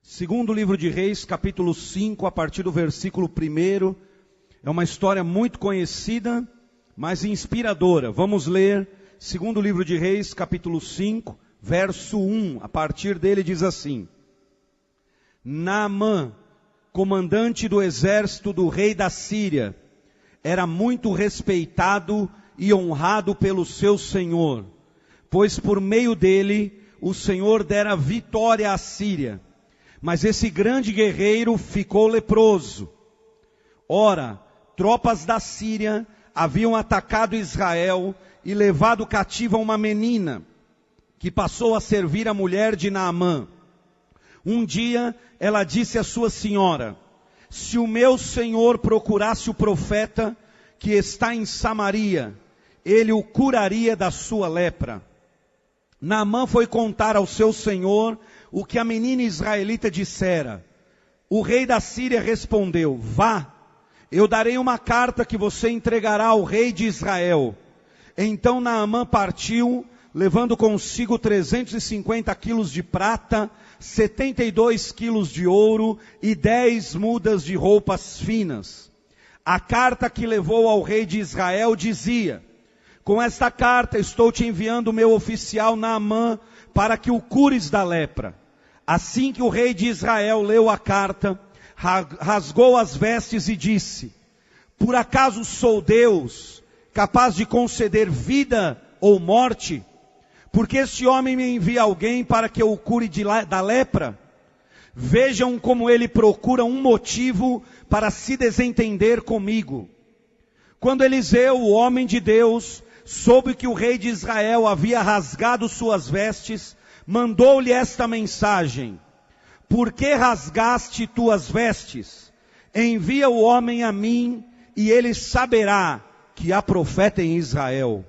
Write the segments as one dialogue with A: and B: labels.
A: Segundo livro de Reis, capítulo 5, a partir do versículo 1, é uma história muito conhecida, mas inspiradora. Vamos ler, segundo livro de Reis, capítulo 5, verso 1, a partir dele diz assim: Naamã, comandante do exército do rei da Síria, era muito respeitado e honrado pelo seu senhor, pois por meio dele o Senhor dera vitória à Síria. Mas esse grande guerreiro ficou leproso. Ora, tropas da Síria haviam atacado Israel e levado cativa uma menina, que passou a servir a mulher de Naamã. Um dia ela disse à sua senhora: se o meu senhor procurasse o profeta que está em Samaria, ele o curaria da sua lepra. Naamã foi contar ao seu senhor o que a menina israelita dissera. O rei da Síria respondeu: vá, eu darei uma carta que você entregará ao rei de Israel. Então Naamã partiu, levando consigo 350 quilos de prata, 72 quilos de ouro e 10 mudas de roupas finas. A carta que levou ao rei de Israel dizia: com esta carta estou te enviando o meu oficial Naamã para que o cures da lepra. Assim que o rei de Israel leu a carta, rasgou as vestes e disse: por acaso sou Deus, capaz de conceder vida ou morte? Porque este homem me envia alguém para que eu o cure da lepra? Vejam como ele procura um motivo para se desentender comigo. Quando Eliseu, o homem de Deus, soube que o rei de Israel havia rasgado suas vestes, mandou-lhe esta mensagem: por que rasgaste tuas vestes? Envia o homem a mim, e ele saberá que há profeta em Israel.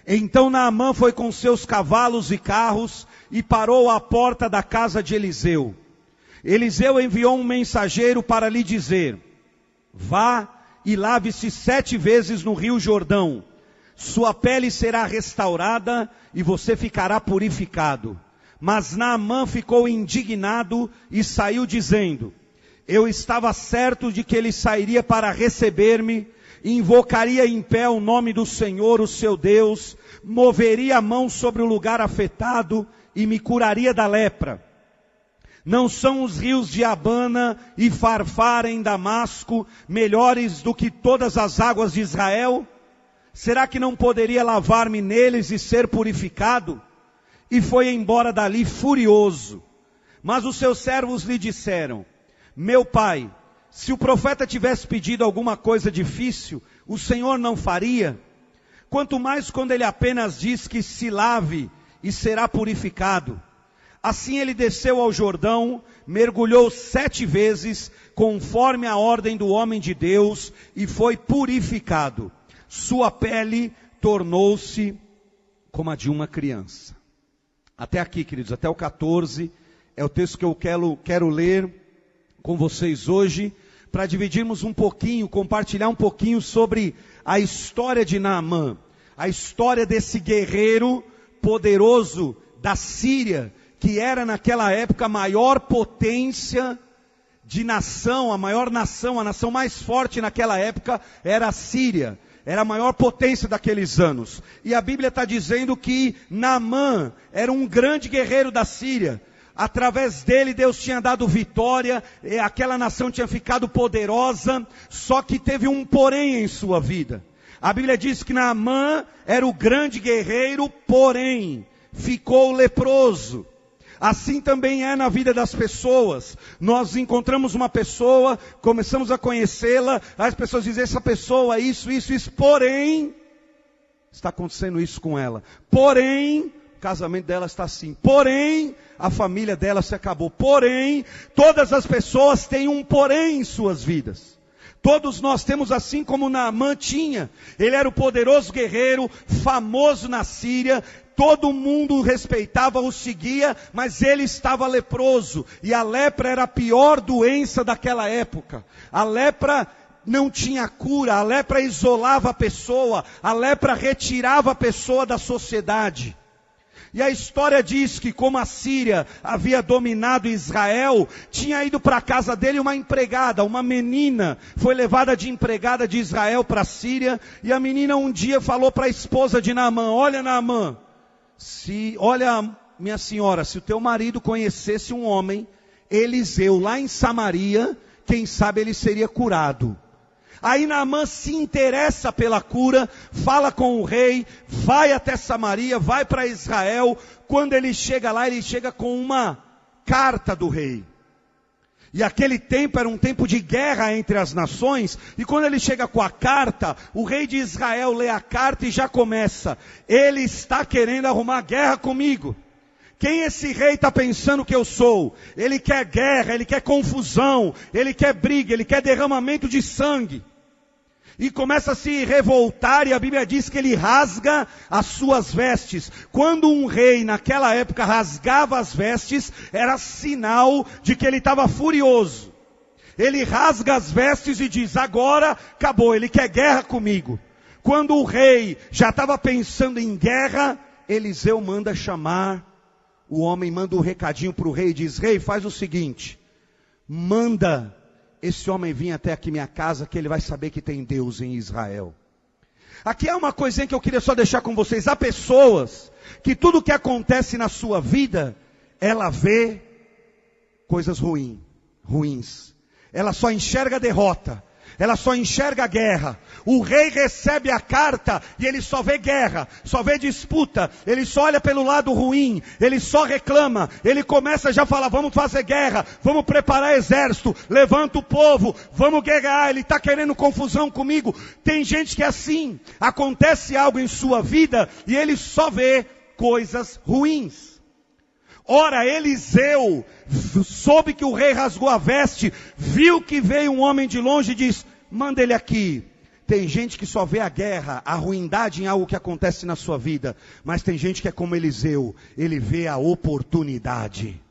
A: Então Naamã foi com seus cavalos e carros, e parou à porta da casa de Eliseu. Eliseu enviou um mensageiro para lhe dizer: vá e lave-se 7 vezes no rio Jordão. Sua pele será restaurada e você ficará purificado. Mas Naamã ficou indignado e saiu dizendo: eu estava certo de que ele sairia para receber-me, invocaria em pé o nome do Senhor, o seu Deus, moveria a mão sobre o lugar afetado e me curaria da lepra. Não são os rios de Abana e Farfar em Damasco melhores do que todas as águas de Israel? Será que não poderia lavar-me neles e ser purificado? E foi embora dali furioso. Mas os seus servos lhe disseram: meu pai, se o profeta tivesse pedido alguma coisa difícil, o Senhor não faria? Quanto mais quando ele apenas diz que se lave e será purificado. Assim ele desceu ao Jordão, mergulhou 7 vezes, conforme a ordem do homem de Deus, e foi purificado. Sua pele tornou-se como a de uma criança. Até aqui, queridos, até o 14, é o texto que eu quero ler com vocês hoje, para dividirmos um pouquinho, compartilhar um pouquinho sobre a história de Naamã, a história desse guerreiro poderoso da Síria, que era naquela época a maior potência de nação, a maior nação, a nação mais forte naquela época era a Síria. Era a maior potência daqueles anos. E a Bíblia está dizendo que Naamã era um grande guerreiro da Síria. Através dele Deus tinha dado vitória, aquela nação tinha ficado poderosa, só que teve um porém em sua vida. A Bíblia diz que Naamã era o grande guerreiro, porém ficou leproso. Assim também é na vida das pessoas. Nós encontramos uma pessoa, começamos a conhecê-la, as pessoas dizem: essa pessoa, isso, porém, está acontecendo isso com ela. Porém, o casamento dela está assim. Porém, a família dela se acabou. Porém, todas as pessoas têm um porém em suas vidas. Todos nós temos, assim como Naamã tinha. Ele era o poderoso guerreiro, famoso na Síria. Todo mundo respeitava, o seguia, mas ele estava leproso. E a lepra era a pior doença daquela época. A lepra não tinha cura, a lepra isolava a pessoa, a lepra retirava a pessoa da sociedade. E a história diz que como a Síria havia dominado Israel, tinha ido para a casa dele uma empregada, uma menina, foi levada de empregada de Israel para a Síria, e a menina um dia falou para a esposa de Naamã: olha Naamã, olha minha senhora, se o teu marido conhecesse um homem, Eliseu, lá em Samaria, quem sabe ele seria curado. Aí Naamã se interessa pela cura, fala com o rei, vai até Samaria, vai para Israel. Quando ele chega lá, ele chega com uma carta do rei. E aquele tempo era um tempo de guerra entre as nações, e quando ele chega com a carta, o rei de Israel lê a carta e já começa: ele está querendo arrumar guerra comigo. Quem esse rei está pensando que eu sou? Ele quer guerra, ele quer confusão, ele quer briga, ele quer derramamento de sangue. E começa a se revoltar, e a Bíblia diz que ele rasga as suas vestes. Quando um rei naquela época rasgava as vestes, era sinal de que ele estava furioso. Ele rasga as vestes e diz: agora acabou, ele quer guerra comigo. Quando o rei já estava pensando em guerra, Eliseu manda chamar. O homem manda um recadinho para o rei e diz: rei, faz o seguinte, manda esse homem vir até aqui minha casa, que ele vai saber que tem Deus em Israel. Aqui é uma coisinha que eu queria só deixar com vocês. Há pessoas que tudo que acontece na sua vida, ela vê coisas ruins. Ela só enxerga derrota. Ela só enxerga guerra. O rei recebe a carta e ele só vê guerra, só vê disputa. Ele só olha pelo lado ruim, ele só reclama. Ele começa já a falar: vamos fazer guerra, vamos preparar exército, levanta o povo, vamos guerrear. Ele está querendo confusão comigo. Tem gente que é assim. Acontece algo em sua vida e ele só vê coisas ruins. Ora, Eliseu soube que o rei rasgou a veste, viu que veio um homem de longe e diz: manda ele aqui. Tem gente que só vê a guerra, a ruindade em algo que acontece na sua vida, mas tem gente que é como Eliseu, ele vê a oportunidade.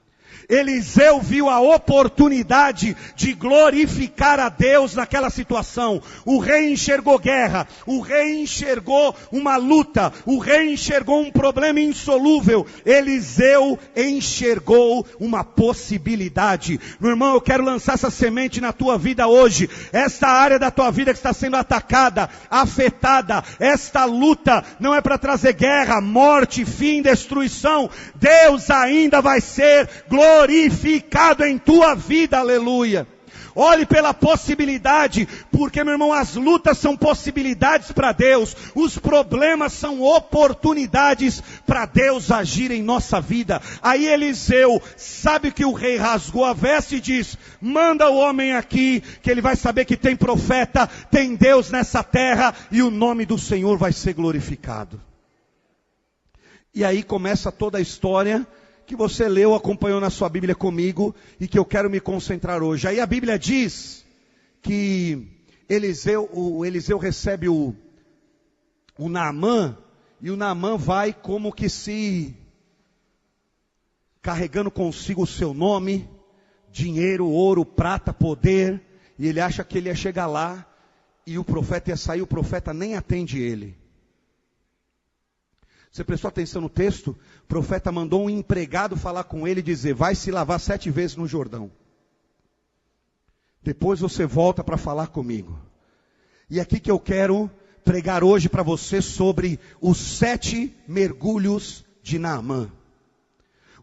A: Eliseu viu a oportunidade de glorificar a Deus naquela situação. O rei enxergou guerra, o rei enxergou uma luta, o rei enxergou um problema insolúvel. Eliseu enxergou uma possibilidade. Meu irmão, eu quero lançar essa semente na tua vida hoje. Esta área da tua vida que está sendo atacada, afetada, esta luta não é para trazer guerra, morte, fim, destruição. Deus ainda vai ser glorificado em tua vida, aleluia. Olhe pela possibilidade, porque, meu irmão, as lutas são possibilidades para Deus, os problemas são oportunidades para Deus agir em nossa vida. Aí Eliseu sabe que o rei rasgou a veste e diz: manda o homem aqui, que ele vai saber que tem profeta, tem Deus nessa terra, e o nome do Senhor vai ser glorificado. E aí começa toda a história que você leu, acompanhou na sua Bíblia comigo, e que eu quero me concentrar hoje. Aí a Bíblia diz que o Eliseu recebe o Naamã, e o Naamã vai como que se carregando consigo o seu nome, dinheiro, ouro, prata, poder, e ele acha que ele ia chegar lá, e o profeta ia sair, o profeta nem atende ele. Você prestou atenção no texto? O profeta mandou um empregado falar com ele e dizer: vai se lavar 7 vezes no Jordão. Depois você volta para falar comigo. E aqui que eu quero pregar hoje para você sobre os 7 mergulhos de Naamã.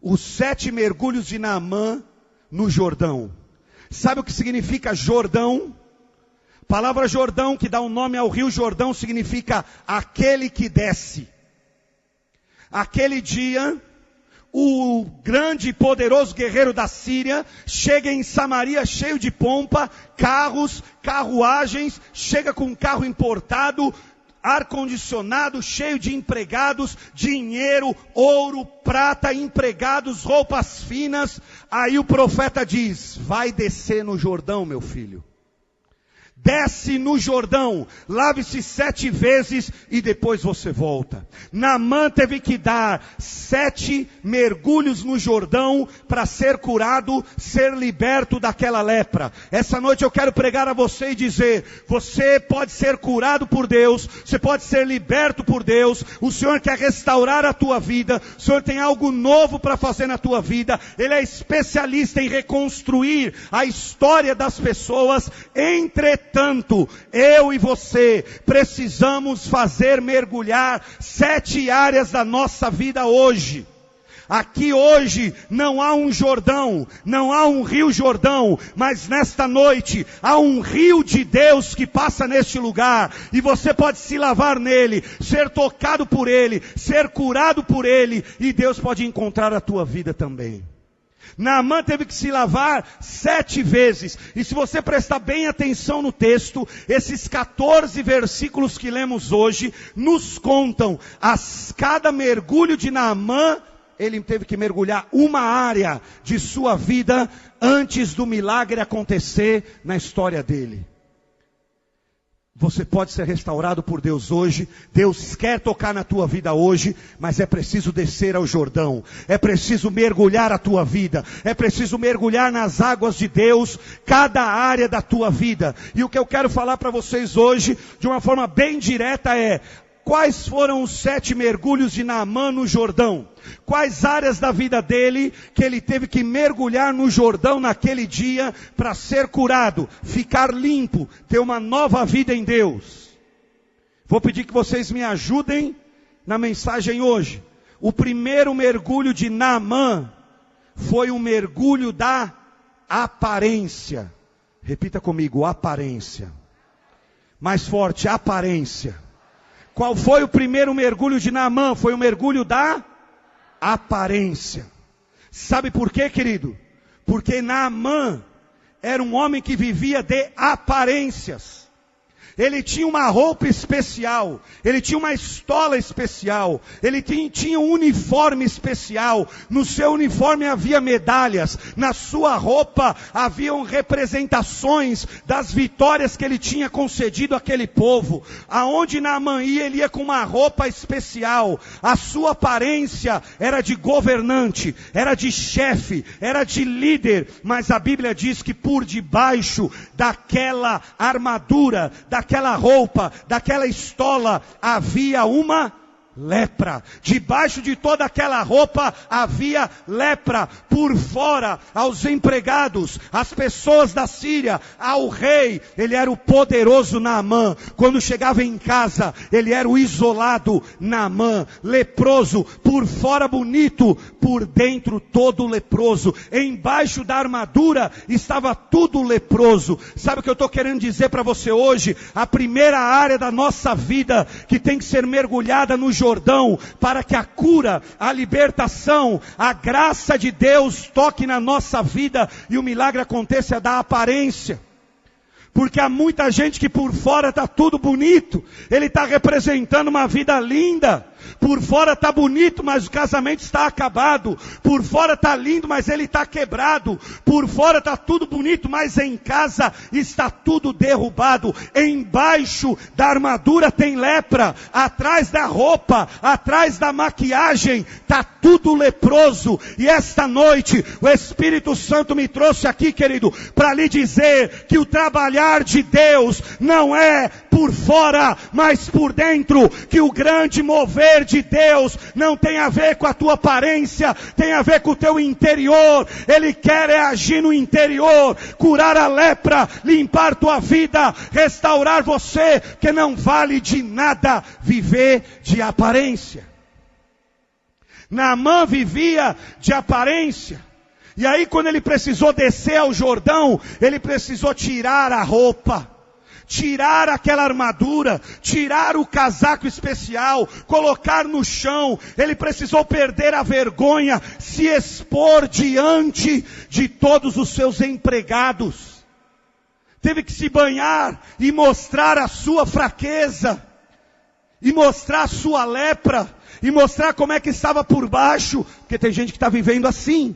A: Os 7 mergulhos de Naamã no Jordão. Sabe o que significa Jordão? A palavra Jordão, que dá o nome ao rio Jordão, significa aquele que desce. Aquele dia, o grande e poderoso guerreiro da Síria chega em Samaria cheio de pompa, carros, carruagens, chega com um carro importado, ar-condicionado, cheio de empregados, dinheiro, ouro, prata, empregados, roupas finas. Aí o profeta diz: vai descer no Jordão, meu filho. desce no Jordão, lave-se 7 vezes e depois você volta. Naamã teve que dar 7 mergulhos no Jordão para ser curado, ser liberto daquela lepra. Essa noite eu quero pregar a você e dizer, você pode ser curado por Deus, você pode ser liberto por Deus, o Senhor quer restaurar a tua vida, o Senhor tem algo novo para fazer na tua vida, Ele é especialista em reconstruir a história das pessoas. Entretanto, eu e você precisamos fazer mergulhar 7 áreas da nossa vida hoje. Aqui hoje não há um Jordão, não há um rio Jordão, mas nesta noite há um rio de Deus que passa neste lugar, e você pode se lavar nele, ser tocado por ele, ser curado por ele, e Deus pode encontrar a tua vida também. Naamã teve que se lavar 7 vezes. E se você prestar bem atenção no texto, esses 14 versículos que lemos hoje, nos contam, cada mergulho de Naamã, ele teve que mergulhar uma área de sua vida, antes do milagre acontecer na história dele. Você pode ser restaurado por Deus hoje, Deus quer tocar na tua vida hoje, mas é preciso descer ao Jordão, é preciso mergulhar a tua vida, é preciso mergulhar nas águas de Deus, cada área da tua vida. E o que eu quero falar para vocês hoje, de uma forma bem direta é, quais foram os 7 mergulhos de Naamã no Jordão? Quais áreas da vida dele que ele teve que mergulhar no Jordão naquele dia para ser curado, ficar limpo, ter uma nova vida em Deus? Vou pedir que vocês me ajudem na mensagem hoje. O primeiro mergulho de Naamã foi um mergulho da aparência. Repita comigo, aparência. Mais forte, aparência. Qual foi o primeiro mergulho de Naamã? Foi o mergulho da aparência. Sabe por quê, querido? Porque Naamã era um homem que vivia de aparências. Ele tinha uma roupa especial, ele tinha uma estola especial, ele tinha um uniforme especial, no seu uniforme havia medalhas, na sua roupa haviam representações das vitórias que ele tinha concedido àquele povo. Aonde Naamã ia, ele ia com uma roupa especial, a sua aparência era de governante, era de chefe, era de líder, mas a Bíblia diz que por debaixo daquela armadura, daquela roupa, daquela estola, havia uma lepra. Debaixo de toda aquela roupa havia lepra. Por fora, aos empregados, às pessoas da Síria, ao rei, ele era o poderoso Naamã. Quando chegava em casa, ele era o isolado Naamã, leproso, por fora bonito, por dentro todo leproso. Embaixo da armadura estava tudo leproso. Sabe o que eu estou querendo dizer para você hoje? A primeira área da nossa vida que tem que ser mergulhada no Jordão, para que a cura, a libertação, a graça de Deus toque na nossa vida e o milagre aconteça, é da aparência. Porque há muita gente que por fora está tudo bonito, ele está representando uma vida linda. Por fora está bonito, mas o casamento está acabado. Por fora está lindo, mas ele está quebrado. Por fora está tudo bonito, mas em casa está tudo derrubado. Embaixo da armadura tem lepra. Atrás da roupa, atrás da maquiagem, está tudo leproso. E esta noite o Espírito Santo me trouxe aqui, querido, para lhe dizer que o trabalhar de Deus não é por fora, mas por dentro. Que o grande mover de Deus não tem a ver com a tua aparência, tem a ver com o teu interior. Ele quer agir no interior, curar a lepra, limpar tua vida, restaurar você, que não vale de nada viver de aparência. Naamã vivia de aparência. E aí quando ele precisou descer ao Jordão, ele precisou tirar a roupa, tirar aquela armadura, tirar o casaco especial, colocar no chão. Ele precisou perder a vergonha, se expor diante de todos os seus empregados. Teve que se banhar e mostrar a sua fraqueza, e mostrar a sua lepra, e mostrar como é que estava por baixo, porque tem gente que está vivendo assim.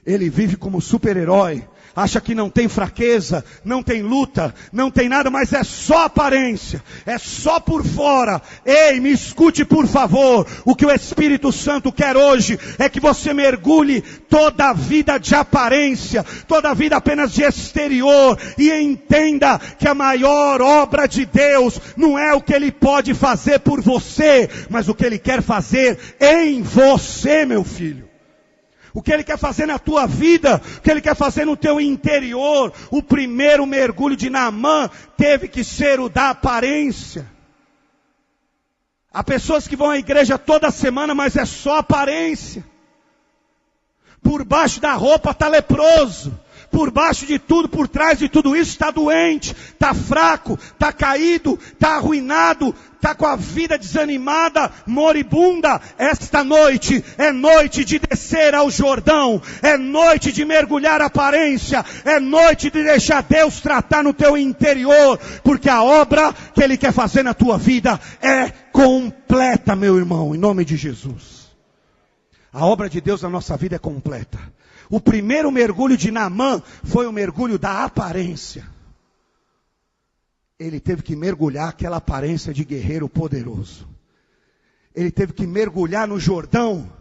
A: Ele vive como super-herói, acha que não tem fraqueza, não tem luta, não tem nada, mas é só aparência, é só por fora. Ei, me escute por favor, o que o Espírito Santo quer hoje é que você mergulhe toda a vida de aparência, toda a vida apenas de exterior, e entenda que a maior obra de Deus não é o que Ele pode fazer por você, mas o que Ele quer fazer em você, meu filho. O que Ele quer fazer na tua vida, o que Ele quer fazer no teu interior. O primeiro mergulho de Naamã teve que ser o da aparência. Há pessoas que vão à igreja toda semana, mas é só aparência. Por baixo da roupa está leproso. Por baixo de tudo, por trás de tudo isso, está doente, está fraco, está caído, está arruinado, está com a vida desanimada, moribunda. Esta noite é noite de descer ao Jordão, é noite de mergulhar a aparência, é noite de deixar Deus tratar no teu interior, porque a obra que Ele quer fazer na tua vida é completa, meu irmão, em nome de Jesus. A obra de Deus na nossa vida é completa. O primeiro mergulho de Naamã foi o mergulho da aparência. Ele teve que mergulhar aquela aparência de guerreiro poderoso. Ele teve que mergulhar no Jordão,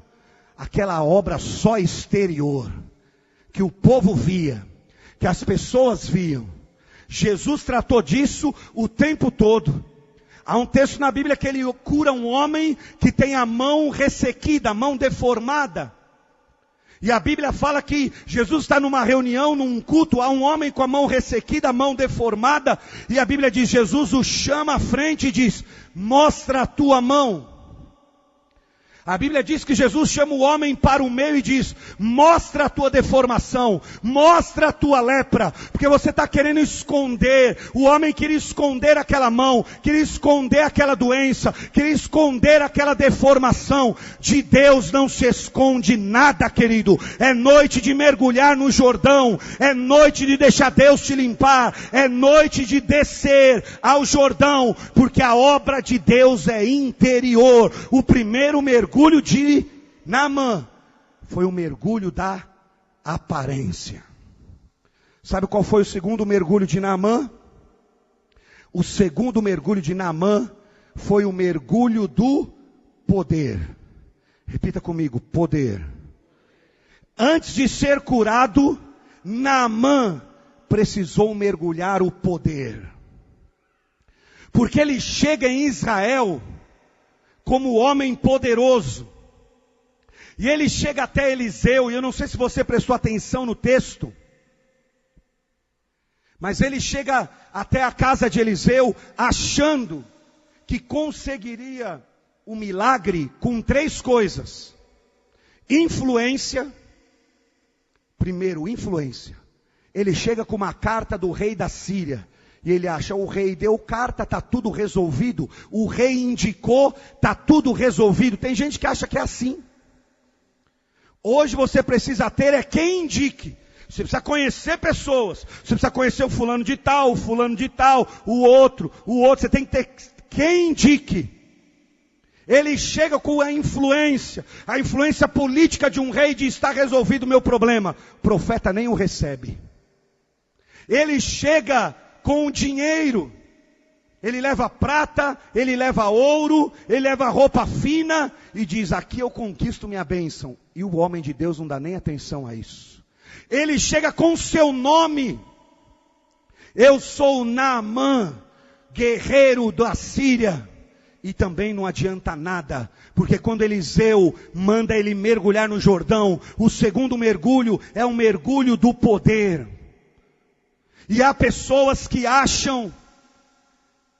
A: aquela obra só exterior, que o povo via, que as pessoas viam. Jesus tratou disso o tempo todo. Há um texto na Bíblia que Ele cura um homem que tem a mão ressequida, a mão deformada. E a Bíblia fala que Jesus está numa reunião, num culto, há um homem com a mão ressequida, a mão deformada, e a Bíblia diz, Jesus o chama à frente e diz, mostra a tua mão. A Bíblia diz que Jesus chama o homem para o meio e diz, mostra a tua deformação, mostra a tua lepra, porque você está querendo esconder. O homem queria esconder aquela mão, queria esconder aquela doença, queria esconder aquela deformação. De Deus não se esconde nada, querido. É noite de mergulhar no Jordão, é noite de deixar Deus te limpar, é noite de descer ao Jordão, porque a obra de Deus é interior. O primeiro mergulho de Naamã foi o mergulho da aparência. Sabe qual foi o segundo mergulho de Naamã? O segundo mergulho de Naamã foi o mergulho do poder. Repita comigo, poder. Antes de ser curado, Naamã precisou mergulhar o poder. Porque ele chega em Israel como homem poderoso. E ele chega até Eliseu, e eu não sei se você prestou atenção no texto, mas ele chega até a casa de Eliseu, achando que conseguiria o milagre com 3 coisas. Influência. Primeiro, influência. Ele chega com uma carta do rei da Síria. E ele acha, o rei deu carta, está tudo resolvido. O rei indicou, está tudo resolvido. Tem gente que acha que é assim. Hoje você precisa ter é quem indique. Você precisa conhecer pessoas. Você precisa conhecer o fulano de tal, o outro. Você tem que ter quem indique. Ele chega com a influência política de um rei, diz, está resolvido o meu problema. O profeta nem o recebe. Ele chega com o dinheiro, ele leva prata, ele leva ouro, ele leva roupa fina, e diz, aqui eu conquisto minha bênção. E o homem de Deus não dá nem atenção a isso. Ele chega com o seu nome, eu sou Naamã, guerreiro da Síria, e também não adianta nada, porque quando Eliseu manda ele mergulhar no Jordão, o segundo mergulho é um mergulho do poder. E há pessoas que acham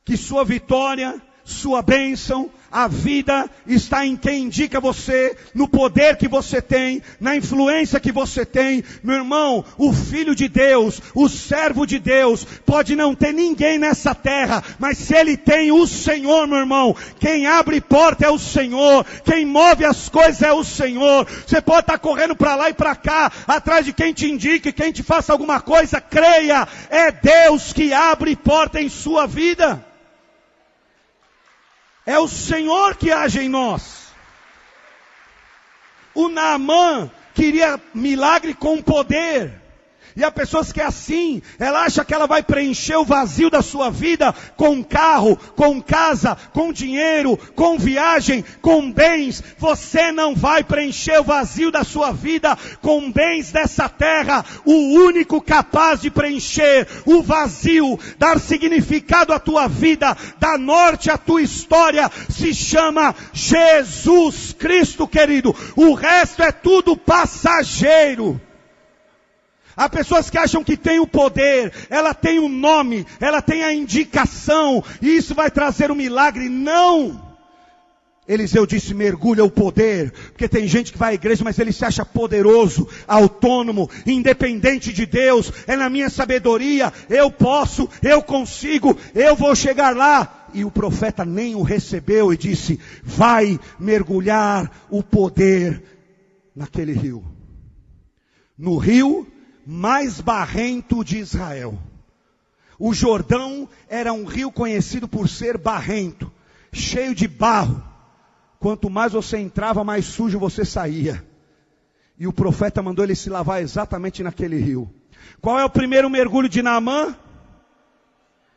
A: que sua vitória, sua bênção, a vida está em quem indica você, no poder que você tem, na influência que você tem. Meu irmão, o Filho de Deus, o servo de Deus, pode não ter ninguém nessa terra, mas se ele tem o Senhor, meu irmão, quem abre porta é o Senhor, quem move as coisas é o Senhor. Você pode estar correndo para lá e para cá, atrás de quem te indique, quem te faça alguma coisa, creia, é Deus que abre porta em sua vida. É o Senhor que age em nós. O Naamã queria milagre com poder. E há pessoas que é assim, ela acha que ela vai preencher o vazio da sua vida com carro, com casa, com dinheiro, com viagem, com bens. Você não vai preencher o vazio da sua vida com bens dessa terra. O único capaz de preencher o vazio, dar significado à tua vida, dar norte à tua história, se chama Jesus Cristo, querido. O resto é tudo passageiro. Há pessoas que acham que tem o poder, ela tem o nome, ela tem a indicação, e isso vai trazer um milagre. Não! Eliseu disse, mergulha o poder, porque tem gente que vai à igreja, mas ele se acha poderoso, autônomo, independente de Deus, é na minha sabedoria, eu posso, eu consigo, eu vou chegar lá. E o profeta nem o recebeu e disse, vai mergulhar o poder naquele rio. No rio mais barrento de Israel. O Jordão era um rio conhecido por ser barrento, cheio de barro. Quanto mais você entrava, mais sujo você saía. E o profeta mandou ele se lavar exatamente naquele rio. Qual é o primeiro mergulho de Naamã?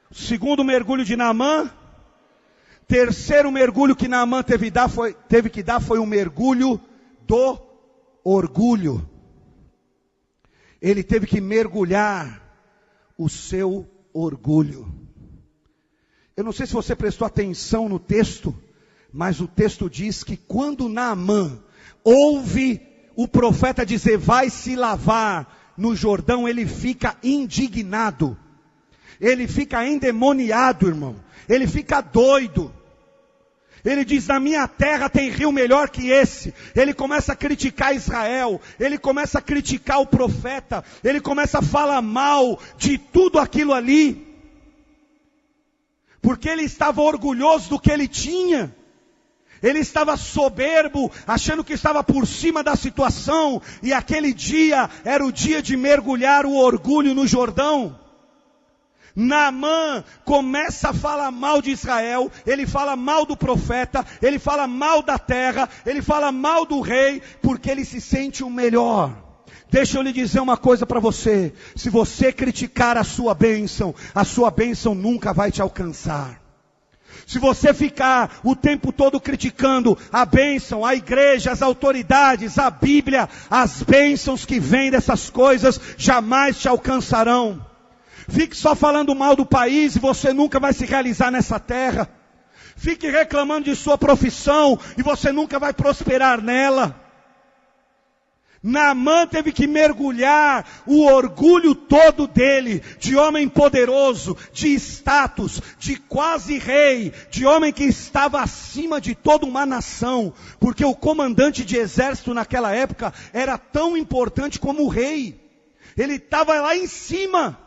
A: O segundo mergulho de Naamã? Terceiro mergulho que Naamã teve que dar foi o mergulho do orgulho. Ele teve que mergulhar o seu orgulho. Eu não sei se você prestou atenção no texto, mas o texto diz que quando Naamã ouve o profeta dizer, vai se lavar no Jordão, ele fica indignado. Ele fica endemoniado, irmão. Ele fica doido. Ele diz, na minha terra tem rio melhor que esse. Ele começa a criticar Israel. Ele começa a criticar o profeta. Ele começa a falar mal de tudo aquilo ali. Porque ele estava orgulhoso do que ele tinha. Ele estava soberbo, achando que estava por cima da situação. E aquele dia era o dia de mergulhar o orgulho no Jordão. Naamã começa a falar mal de Israel, ele fala mal do profeta, ele fala mal da terra, ele fala mal do rei, porque ele se sente o melhor. Deixa eu lhe dizer uma coisa para você, se você criticar a sua bênção nunca vai te alcançar. Se você ficar o tempo todo criticando a bênção, a igreja, as autoridades, a Bíblia, as bênçãos que vêm dessas coisas jamais te alcançarão. Fique só falando mal do país e você nunca vai se realizar nessa terra. Fique reclamando de sua profissão e você nunca vai prosperar nela. Naamã teve que mergulhar o orgulho todo dele, de homem poderoso, de status, de quase rei, de homem que estava acima de toda uma nação, porque o comandante de exército naquela época era tão importante como o rei. Ele estava lá em cima.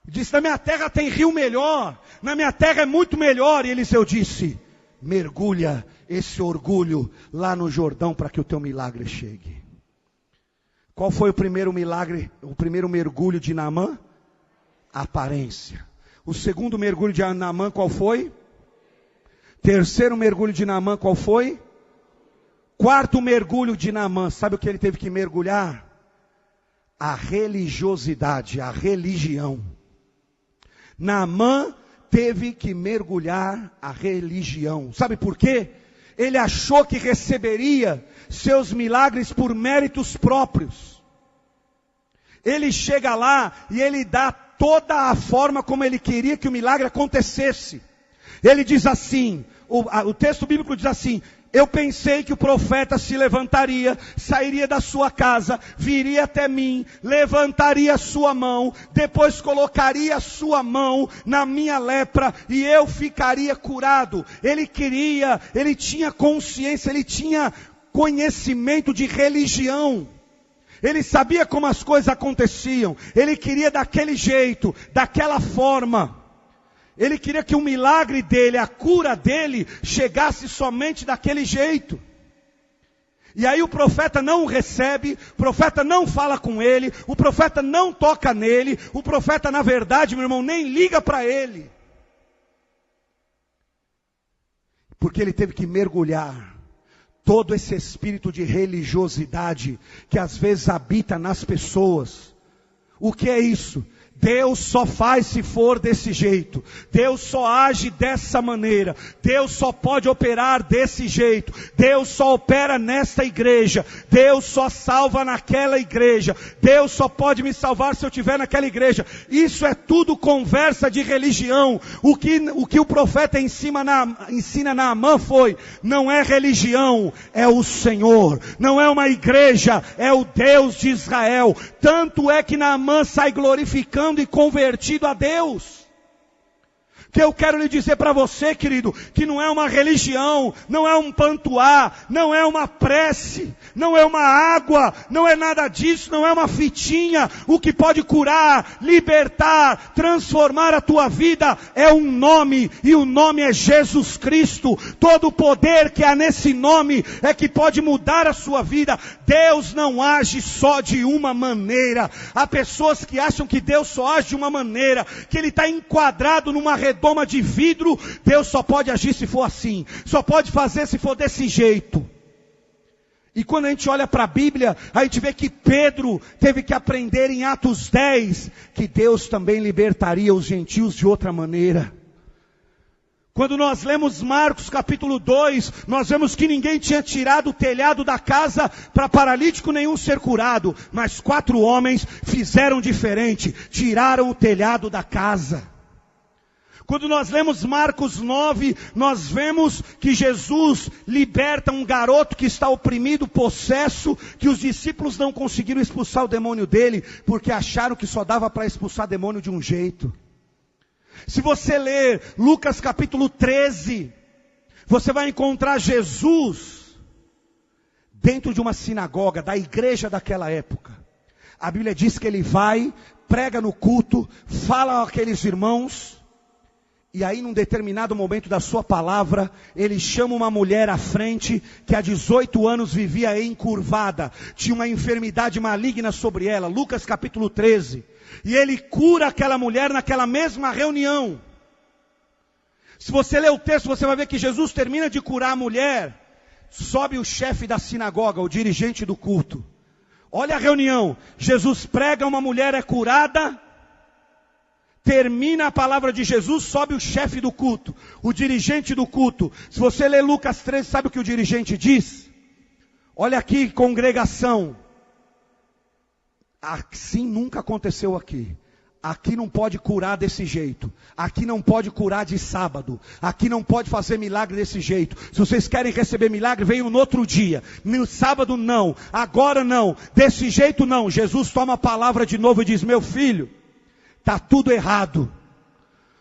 A: Disse, na minha terra tem rio melhor, na minha terra é muito melhor. E Eliseu disse, mergulha esse orgulho lá no Jordão para que o teu milagre chegue. Qual foi o primeiro milagre, o primeiro mergulho de Naamã? A aparência. O segundo mergulho de Naamã qual foi? Terceiro mergulho de Naamã qual foi? Quarto mergulho de Naamã, sabe o que ele teve que mergulhar? A religiosidade, a religião. Naamã teve que mergulhar a religião. Sabe por quê? Ele achou que receberia seus milagres por méritos próprios. Ele chega lá e ele dá toda a forma como ele queria que o milagre acontecesse. Ele diz assim, o texto bíblico diz assim, eu pensei que o profeta se levantaria, sairia da sua casa, viria até mim, levantaria a sua mão, depois colocaria a sua mão na minha lepra e eu ficaria curado. Ele tinha consciência, ele tinha conhecimento de religião. Ele sabia como as coisas aconteciam, ele queria daquele jeito, daquela forma. Ele queria que o milagre dele, a cura dele, chegasse somente daquele jeito. E aí o profeta não o recebe, o profeta não fala com ele, o profeta não toca nele, o profeta na verdade, meu irmão, nem liga para ele. Porque ele teve que mergulhar todo esse espírito de religiosidade que às vezes habita nas pessoas. O que é isso? Deus só faz se for desse jeito. Deus só age dessa maneira. Deus só pode operar desse jeito. Deus só opera nesta igreja. Deus só salva naquela igreja. Deus só pode me salvar se eu estiver naquela igreja. Isso é tudo conversa de religião. O que o profeta ensina Naamã foi: não é religião, é o Senhor. Não é uma igreja, é o Deus de Israel. Tanto é que Naamã sai glorificando e convertido a Deus. Que eu quero lhe dizer para você, querido, que não é uma religião, não é um pantuá, não é uma prece, não é uma água, não é nada disso, não é uma fitinha. O que pode curar, libertar, transformar a tua vida é um nome, e o nome é Jesus Cristo. Todo o poder que há nesse nome é que pode mudar a sua vida. Deus não age só de uma maneira. Há pessoas que acham que Deus só age de uma maneira, que Ele está enquadrado numa redoma de vidro. Deus só pode agir se for assim, só pode fazer se for desse jeito. E quando a gente olha para a Bíblia, a gente vê que Pedro teve que aprender em Atos 10, que Deus também libertaria os gentios de outra maneira. Quando nós lemos Marcos capítulo 2, nós vemos que ninguém tinha tirado o telhado da casa para paralítico nenhum ser curado, mas 4 homens fizeram diferente, tiraram o telhado da casa. Quando nós lemos Marcos 9, nós vemos que Jesus liberta um garoto que está oprimido, possesso, que os discípulos não conseguiram expulsar o demônio dele, porque acharam que só dava para expulsar demônio de um jeito. Se você ler Lucas capítulo 13, você vai encontrar Jesus dentro de uma sinagoga, da igreja daquela época. A Bíblia diz que ele vai, prega no culto, fala àqueles irmãos. E aí num determinado momento da sua palavra, ele chama uma mulher à frente, que há 18 anos vivia encurvada, tinha uma enfermidade maligna sobre ela, Lucas capítulo 13, e ele cura aquela mulher naquela mesma reunião. Se você ler o texto, você vai ver que Jesus termina de curar a mulher, sobe o chefe da sinagoga, o dirigente do culto. Olha a reunião, Jesus prega, uma mulher é curada, termina a palavra de Jesus, sobe o chefe do culto, o dirigente do culto. Se você ler Lucas 13, sabe o que o dirigente diz? Olha aqui, congregação, assim nunca aconteceu aqui. Aqui não pode curar desse jeito. Aqui não pode curar de sábado. Aqui não pode fazer milagre desse jeito. Se vocês querem receber milagre, venham no outro dia. No sábado não. Agora não. Desse jeito não. Jesus toma a palavra de novo e diz: meu filho, está tudo errado.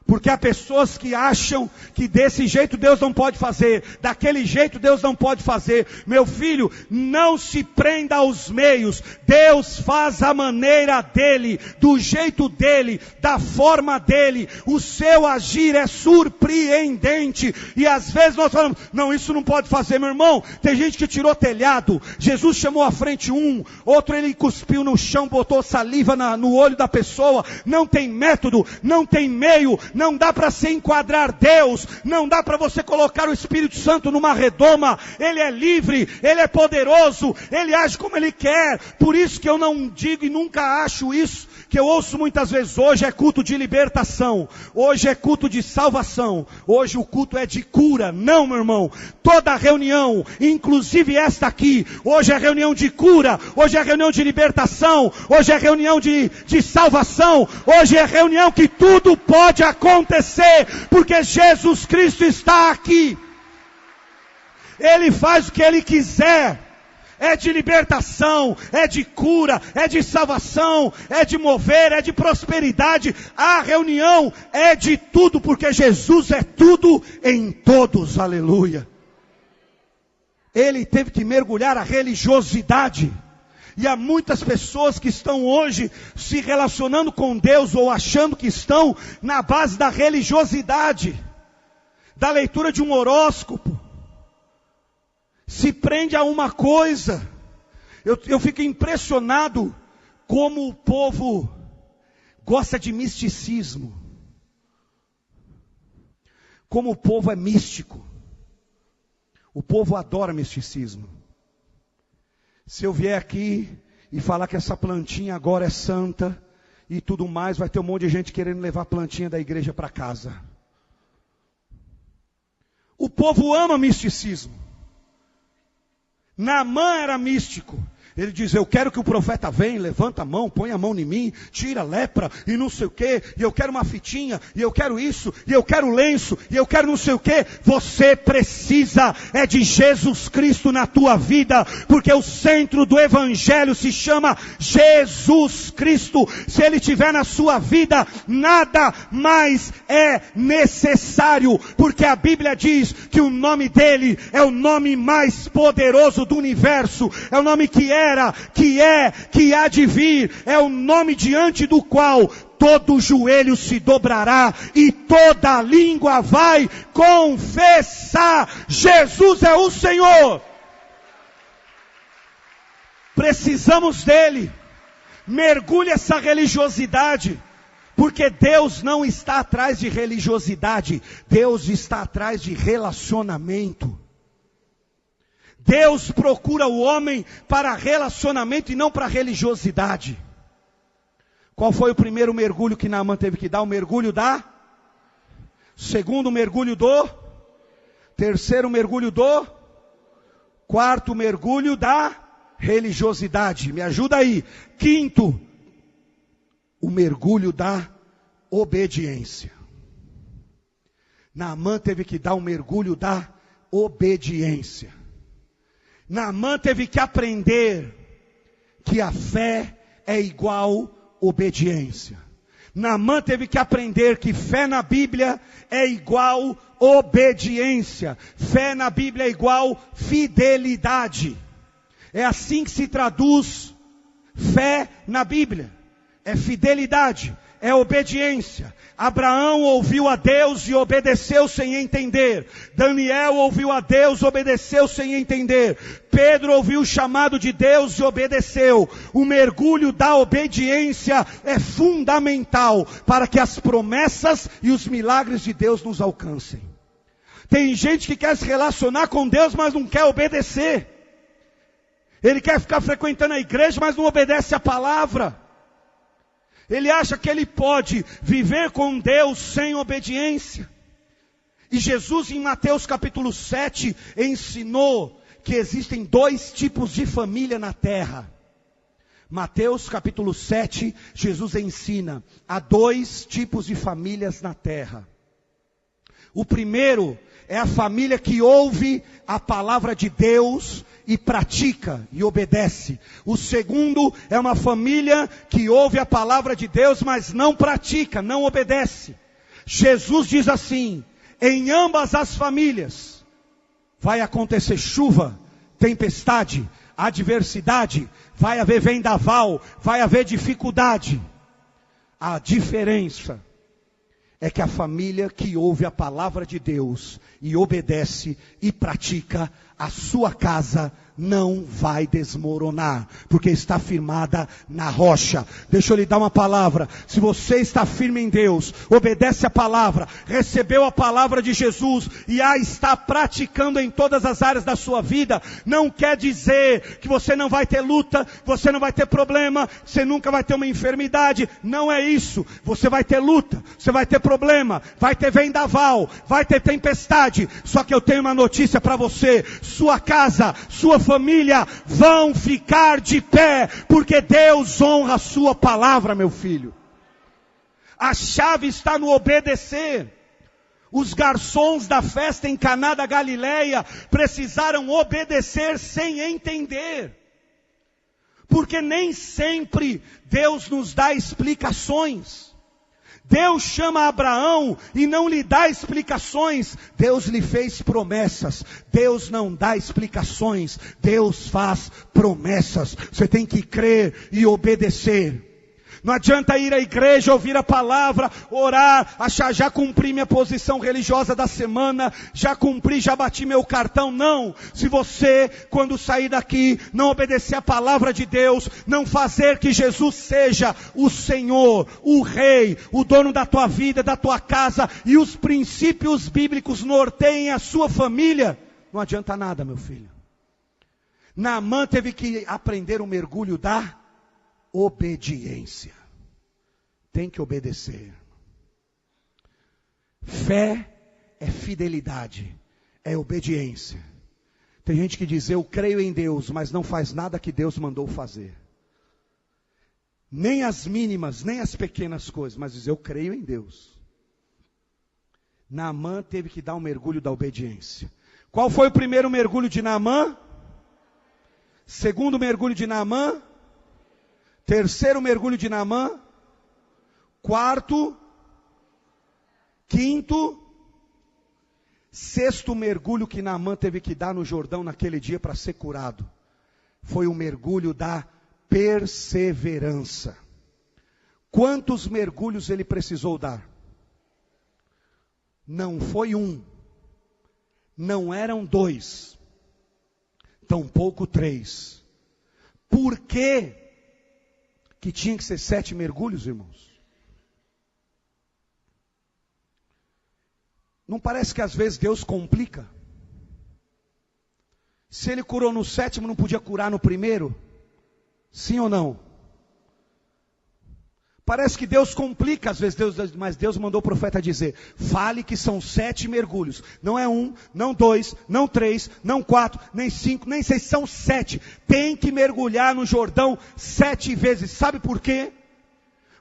A: Porque há pessoas que acham que desse jeito Deus não pode fazer, daquele jeito Deus não pode fazer. Meu filho, não se prenda aos meios. Deus faz a maneira dele, do jeito dele, da forma dele. O seu agir é surpreendente. E às vezes nós falamos: não, isso não pode fazer, meu irmão. Tem gente que tirou telhado. Jesus chamou à frente um, outro ele cuspiu no chão, botou saliva no olho da pessoa. Não tem método, não tem meio. Não dá para se enquadrar Deus, não dá para você colocar o Espírito Santo numa redoma. Ele é livre, Ele é poderoso, Ele age como Ele quer. Por isso que eu não digo e nunca acho isso, que eu ouço muitas vezes: hoje é culto de libertação, hoje é culto de salvação, hoje o culto é de cura. Não, meu irmão, toda reunião, inclusive esta aqui, hoje é reunião de cura, hoje é reunião de libertação, hoje é reunião de salvação, hoje é reunião que tudo pode acontecer, porque Jesus Cristo está aqui. Ele faz o que Ele quiser. É de libertação, é de cura, é de salvação, é de mover, é de prosperidade. A reunião é de tudo, porque Jesus é tudo em todos. Aleluia. Ele teve que mergulhar a religiosidade. E há muitas pessoas que estão hoje se relacionando com Deus, ou achando que estão, na base da religiosidade, da leitura de um horóscopo. Se prende a uma coisa. Eu fico impressionado como o povo gosta de misticismo. Como o povo é místico. O povo adora misticismo. Se eu vier aqui e falar que essa plantinha agora é santa e tudo mais, vai ter um monte de gente querendo levar a plantinha da igreja para casa. O povo ama misticismo. Naamã era místico. Ele diz, eu quero que o profeta venha, levanta a mão, põe a mão em mim, tira a lepra e não sei o que, e eu quero uma fitinha, e eu quero isso, e eu quero lenço, e eu quero não sei o que. Você precisa de Jesus Cristo na tua vida, porque o centro do evangelho se chama Jesus Cristo. Se Ele estiver na sua vida, nada mais é necessário, porque a Bíblia diz que o nome dele é o nome mais poderoso do universo, é o nome que que há de vir, é o nome diante do qual todo joelho se dobrará e toda língua vai confessar: Jesus é o Senhor. Precisamos dele. Mergulhe essa religiosidade, porque Deus não está atrás de religiosidade, Deus está atrás de relacionamento. Deus procura o homem para relacionamento e não para religiosidade. Qual foi o primeiro mergulho que Naamã teve que dar? O mergulho da? Segundo mergulho do? Terceiro mergulho do? Quarto mergulho da religiosidade. Me ajuda aí. Quinto, o mergulho da obediência. Naamã teve que dar o mergulho da obediência. Naamã teve que aprender que a fé é igual obediência. Naamã teve que aprender que fé na Bíblia é igual obediência. Fé na Bíblia é igual fidelidade. É assim que se traduz fé na Bíblia. É fidelidade, é obediência. Abraão ouviu a Deus e obedeceu sem entender. Daniel ouviu a Deus, obedeceu sem entender. Pedro ouviu o chamado de Deus e obedeceu. O mergulho da obediência é fundamental para que as promessas e os milagres de Deus nos alcancem. Tem gente que quer se relacionar com Deus, mas não quer obedecer. Ele quer ficar frequentando a igreja, mas não obedece a palavra. Ele acha que ele pode viver com Deus sem obediência. E Jesus em Mateus capítulo 7 ensinou que existem dois tipos de família na terra. Mateus capítulo 7, Jesus ensina há dois tipos de famílias na terra. O primeiro é a família que ouve a palavra de Deus e pratica e obedece. O segundo é uma família que ouve a palavra de Deus, mas não pratica, não obedece. Jesus diz assim: em ambas as famílias vai acontecer chuva, tempestade, adversidade, vai haver vendaval, vai haver dificuldade. A diferença é que a família que ouve a palavra de Deus e obedece e pratica, a sua casa não vai desmoronar, porque está firmada na rocha. Deixa eu lhe dar uma palavra. Se você está firme em Deus, obedece a palavra, recebeu a palavra de Jesus e a está praticando em todas as áreas da sua vida, não quer dizer que você não vai ter luta, você não vai ter problema, você nunca vai ter uma enfermidade. Não é isso. Você vai ter luta, você vai ter problema, vai ter vendaval, vai ter tempestade. Só que eu tenho uma notícia para você: sua casa, sua família vão ficar de pé, porque Deus honra a sua palavra, meu filho. A chave está no obedecer. Os garçons da festa em Caná da Galileia precisaram obedecer sem entender, porque nem sempre Deus nos dá explicações. Deus chama Abraão e não lhe dá explicações. Deus lhe fez promessas. Deus não dá explicações. Deus faz promessas. Você tem que crer e obedecer. Não adianta ir à igreja, ouvir a palavra, orar, achar já cumpri minha posição religiosa da semana, já cumpri, já bati meu cartão. Não. Se você, quando sair daqui, não obedecer a palavra de Deus, não fazer que Jesus seja o Senhor, o Rei, o dono da tua vida, da tua casa, e os princípios bíblicos norteiem a sua família, não adianta nada, meu filho. Naamã teve que aprender o mergulho da obediência. Tem que obedecer. Fé é fidelidade, é obediência. Tem gente que diz, eu creio em Deus, mas não faz nada que Deus mandou fazer. Nem as mínimas, nem as pequenas coisas, mas diz, eu creio em Deus. Naamã teve que dar um mergulho da obediência. Qual foi o primeiro mergulho de Naamã? Segundo mergulho de Naamã? Terceiro mergulho de Naamã? Quarto? Quinto? Sexto mergulho que Naamã teve que dar no Jordão naquele dia para ser curado. Foi o mergulho da perseverança. Quantos mergulhos ele precisou dar? Não foi um. Não eram 2. Tampouco 3. Por que que tinha que ser 7 mergulhos, irmãos? Não parece que às vezes Deus complica? Se ele curou no 7º, não podia curar no 1º? Sim ou não? Parece que Deus complica às vezes, mas Deus mandou o profeta dizer, fale que são 7 mergulhos. Não é 1, não 2, não 3, não 4, nem 5, nem 6, são 7. Tem que mergulhar no Jordão 7 vezes. Sabe por quê?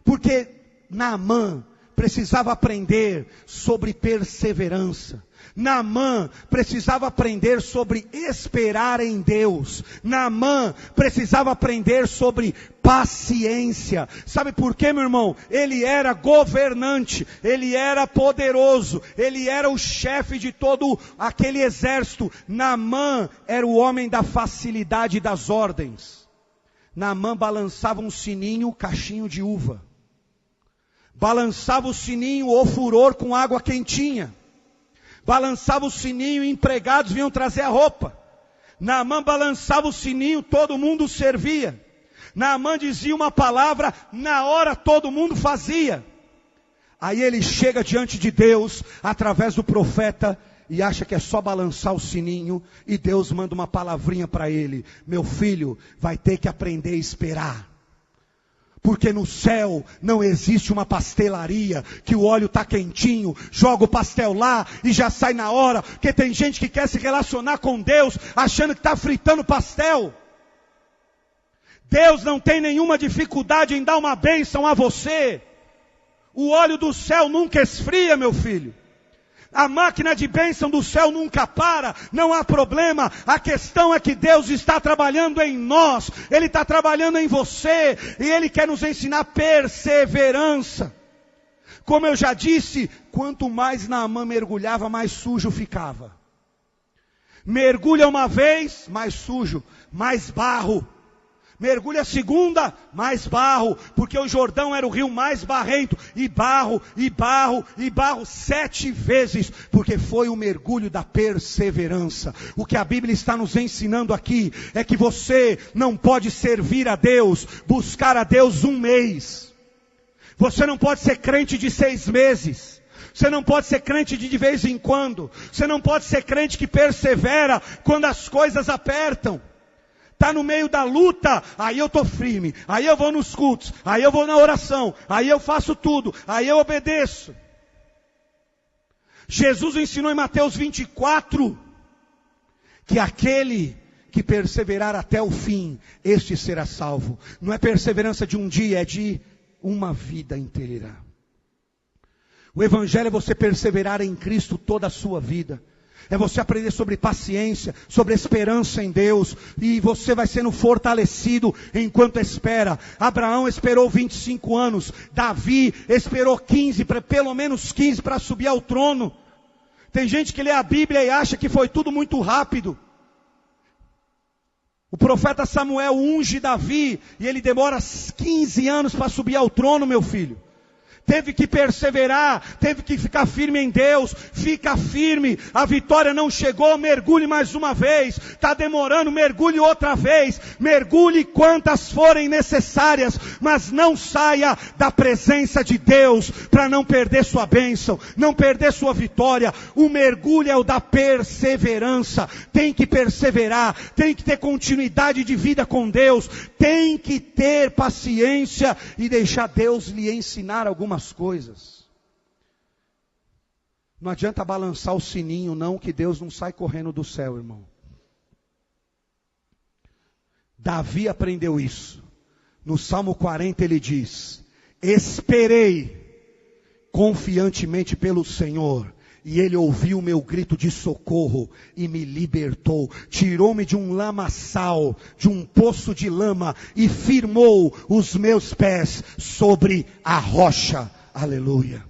A: Porque Naamã precisava aprender sobre perseverança. Naamã precisava aprender sobre esperar em Deus. Naamã precisava aprender sobre paciência. Sabe por quê, meu irmão? Ele era governante, ele era poderoso, ele era o chefe de todo aquele exército. Naamã era o homem da facilidade das ordens. Naamã balançava um sininho, cachinho de uva. Balançava o sininho, o furor com água quentinha. Balançava o sininho, empregados vinham trazer a roupa. Naamã balançava o sininho, todo mundo servia. Naamã dizia uma palavra, na hora todo mundo fazia. Aí ele chega diante de Deus, através do profeta, e acha que é só balançar o sininho, e Deus manda uma palavrinha para ele. Meu filho, vai ter que aprender a esperar. Porque no céu não existe uma pastelaria que o óleo está quentinho, joga o pastel lá e já sai na hora. Porque tem gente que quer se relacionar com Deus achando que está fritando pastel. Deus não tem nenhuma dificuldade em dar uma bênção a você. O óleo do céu nunca esfria, meu filho. A máquina de bênção do céu nunca para, não há problema. A questão é que Deus está trabalhando em nós, Ele está trabalhando em você, e Ele quer nos ensinar perseverança. Como eu já disse, quanto mais Naamã mergulhava, mais sujo ficava. Mergulha uma vez, mais sujo, mais barro. Mergulha a segunda, mais barro, porque o Jordão era o rio mais barrento, e barro, e barro, e barro, 7 vezes, porque foi o mergulho da perseverança. O que a Bíblia está nos ensinando aqui, é que você não pode servir a Deus, buscar a Deus 1 mês. Você não pode ser crente de 6 meses. Você não pode ser crente de vez em quando. Você não pode ser crente que persevera quando as coisas apertam. Está no meio da luta, aí eu estou firme, aí eu vou nos cultos, aí eu vou na oração, aí eu faço tudo, aí eu obedeço. Jesus ensinou em Mateus 24, que aquele que perseverar até o fim, este será salvo. Não é perseverança de um dia, é de uma vida inteira. O Evangelho é você perseverar em Cristo toda a sua vida. É você aprender sobre paciência, sobre esperança em Deus. E você vai sendo fortalecido enquanto espera. Abraão esperou 25 anos. Davi esperou 15, pelo menos 15 para subir ao trono. Tem gente que lê a Bíblia e acha que foi tudo muito rápido. O profeta Samuel unge Davi e ele demora 15 anos para subir ao trono, meu filho. teve que perseverar, teve que ficar firme em Deus. Fica firme, a vitória não chegou, mergulhe mais uma vez. Está demorando, mergulhe outra vez. Mergulhe quantas forem necessárias, mas não saia da presença de Deus, para não perder sua bênção, não perder sua vitória. O mergulho é o da perseverança. Tem que perseverar, tem que ter continuidade de vida com Deus, tem que ter paciência e deixar Deus lhe ensinar algumas coisas. Não adianta balançar o sininho não, que Deus não sai correndo do céu, irmão. Davi aprendeu isso. No Salmo 40 ele diz: esperei confiantemente pelo Senhor, e Ele ouviu o meu grito de socorro e me libertou. Tirou-me de um lamaçal, de um poço de lama, e firmou os meus pés sobre a rocha. Aleluia.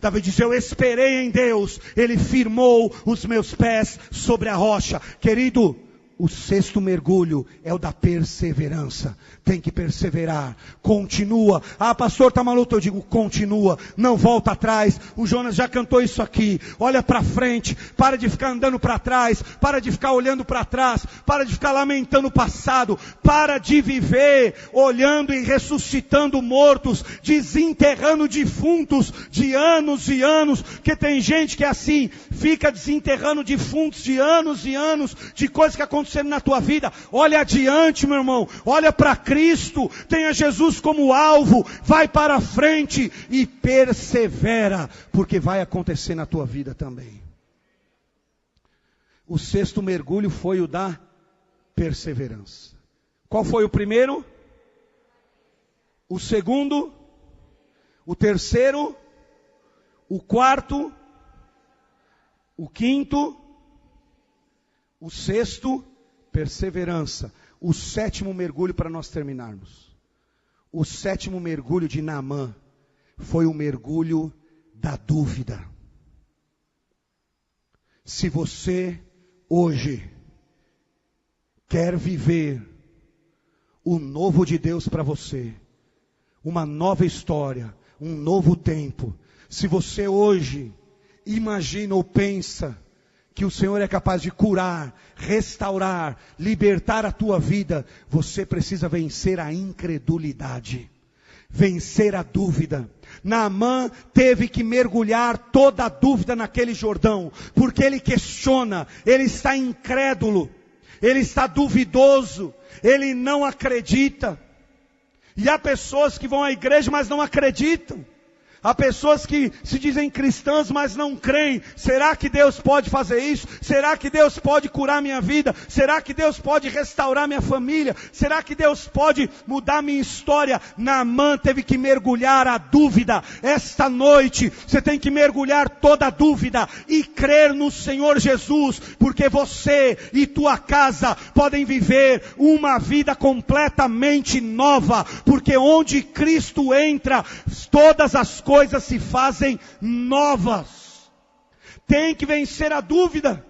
A: Davi diz: eu esperei em Deus, Ele firmou os meus pés sobre a rocha. Querido, o sexto mergulho é o da perseverança. Tem que perseverar, continua. Ah, pastor, está maluco? Eu digo, continua, não volta atrás. O Jonas já cantou isso aqui. Olha para frente, para de ficar andando para trás, para de ficar olhando para trás, para de ficar lamentando o passado, para de viver olhando e ressuscitando mortos, desenterrando defuntos de anos e anos. Porque tem gente que é assim, fica desenterrando defuntos de anos e anos, de coisas que aconteceram na tua vida. Olha adiante, meu irmão, olha para Cristo, tenha Jesus como alvo, vai para frente e persevera, porque vai acontecer na tua vida também. O sexto mergulho foi o da perseverança. Qual foi o primeiro? O segundo? O terceiro? O quarto? O quinto? O sexto? Perseverança. O sétimo mergulho, para nós terminarmos. O sétimo mergulho de Naamã foi o mergulho da dúvida. Se você hoje quer viver o novo de Deus para você, uma nova história, um novo tempo, se você hoje imagina ou pensa que o Senhor é capaz de curar, restaurar, libertar a tua vida, você precisa vencer a incredulidade, vencer a dúvida. Naamã teve que mergulhar toda a dúvida naquele Jordão, porque ele questiona, ele está incrédulo, ele está duvidoso, ele não acredita. E há pessoas que vão à igreja, mas não acreditam. Há pessoas que se dizem cristãs, mas não creem. Será que Deus pode fazer isso? Será que Deus pode curar minha vida? Será que Deus pode restaurar minha família? Será que Deus pode mudar minha história? Naamã teve que mergulhar a dúvida. Esta noite, você tem que mergulhar toda a dúvida e crer no Senhor Jesus, porque você e tua casa podem viver uma vida completamente nova, porque onde Cristo entra, todas as coisas se fazem novas. Tem que vencer a dúvida.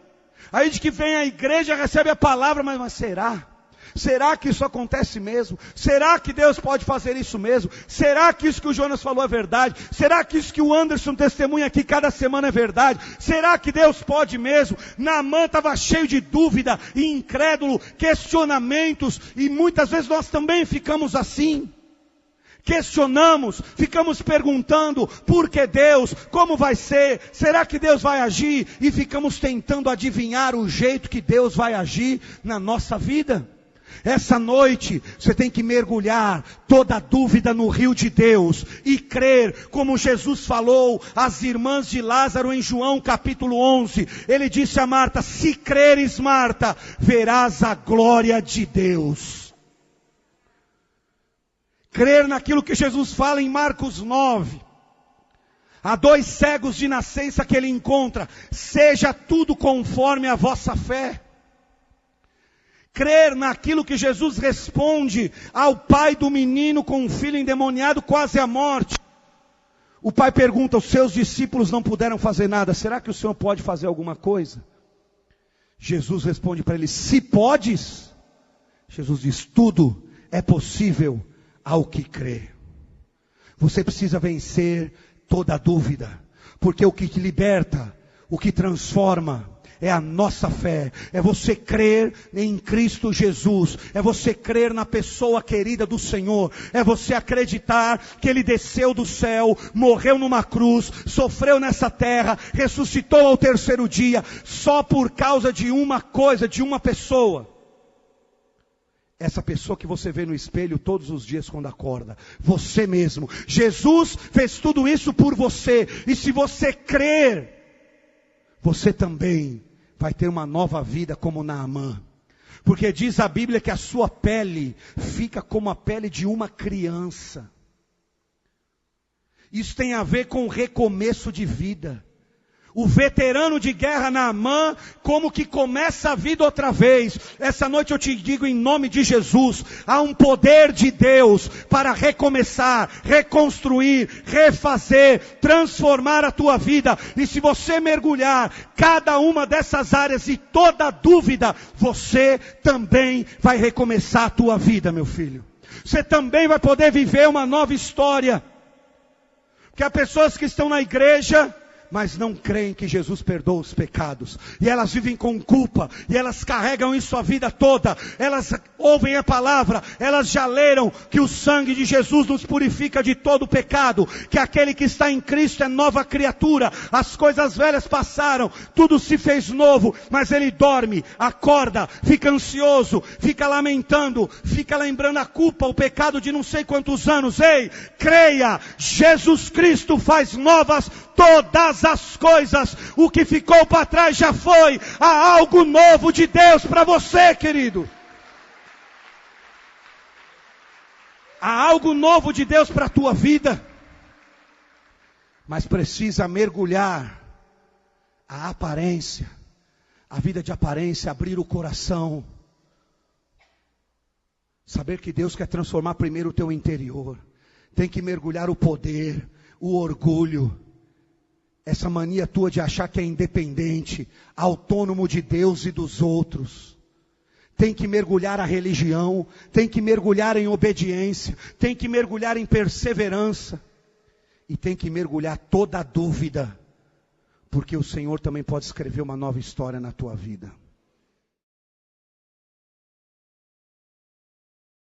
A: Aí de que vem a igreja, recebe a palavra, mas será? Será que isso acontece mesmo? Será que Deus pode fazer isso mesmo? Será que isso que o Jonas falou é verdade? Será que isso que o Anderson testemunha aqui cada semana é verdade? Será que Deus pode mesmo? Naamã estava cheio de dúvida, e incrédulo, questionamentos, e muitas vezes nós também ficamos assim. Questionamos, ficamos perguntando, por que Deus? Como vai ser? Será que Deus vai agir? E ficamos tentando adivinhar o jeito que Deus vai agir na nossa vida. Essa noite, você tem que mergulhar toda a dúvida no rio de Deus e crer, como Jesus falou às irmãs de Lázaro em João capítulo 11. Ele disse a Marta: se creres, Marta, verás a glória de Deus. Crer naquilo que Jesus fala em Marcos 9. Há 2 cegos de nascença que ele encontra. Seja tudo conforme a vossa fé. Crer naquilo que Jesus responde ao pai do menino com um filho endemoniado quase à morte. O pai pergunta: os seus discípulos não puderam fazer nada, será que o Senhor pode fazer alguma coisa? Jesus responde para ele: se podes. Jesus diz: tudo é possível ao que crê. Você precisa vencer toda dúvida, porque o que te liberta, o que transforma, é a nossa fé, é você crer em Cristo Jesus, é você crer na pessoa querida do Senhor, é você acreditar que Ele desceu do céu, morreu numa cruz, sofreu nessa terra, ressuscitou ao terceiro dia, só por causa de uma coisa, de uma pessoa. Essa pessoa que você vê no espelho todos os dias quando acorda, você mesmo. Jesus fez tudo isso por você, e se você crer, você também vai ter uma nova vida como Naamã. Porque diz a Bíblia que a sua pele fica como a pele de uma criança. Isso tem a ver com o recomeço de vida. O veterano de guerra Naamã, como que começa a vida outra vez. Essa noite eu te digo em nome de Jesus, há um poder de Deus para recomeçar, reconstruir, refazer, transformar a tua vida. E se você mergulhar cada uma dessas áreas e toda dúvida, você também vai recomeçar a tua vida, meu filho. Você também vai poder viver uma nova história. Porque há pessoas que estão na igreja, mas não creem que Jesus perdoa os pecados, e elas vivem com culpa, e elas carregam isso a vida toda, elas ouvem a palavra, elas já leram que o sangue de Jesus nos purifica de todo pecado, que aquele que está em Cristo é nova criatura, as coisas velhas passaram, tudo se fez novo, mas ele dorme, acorda, fica ansioso, fica lamentando, fica lembrando a culpa, o pecado de não sei quantos anos. Ei, creia, Jesus Cristo faz novas todas as coisas, o que ficou para trás já foi, há algo novo de Deus para você, querido. Há algo novo de Deus para a tua vida, mas precisa mergulhar a aparência, a vida de aparência, abrir o coração, saber que Deus quer transformar primeiro o teu interior, tem que mergulhar o poder, o orgulho, essa mania tua de achar que é independente, autônomo de Deus e dos outros. Tem que mergulhar a religião, tem que mergulhar em obediência, tem que mergulhar em perseverança, e tem que mergulhar toda a dúvida, porque o Senhor também pode escrever uma nova história na tua vida.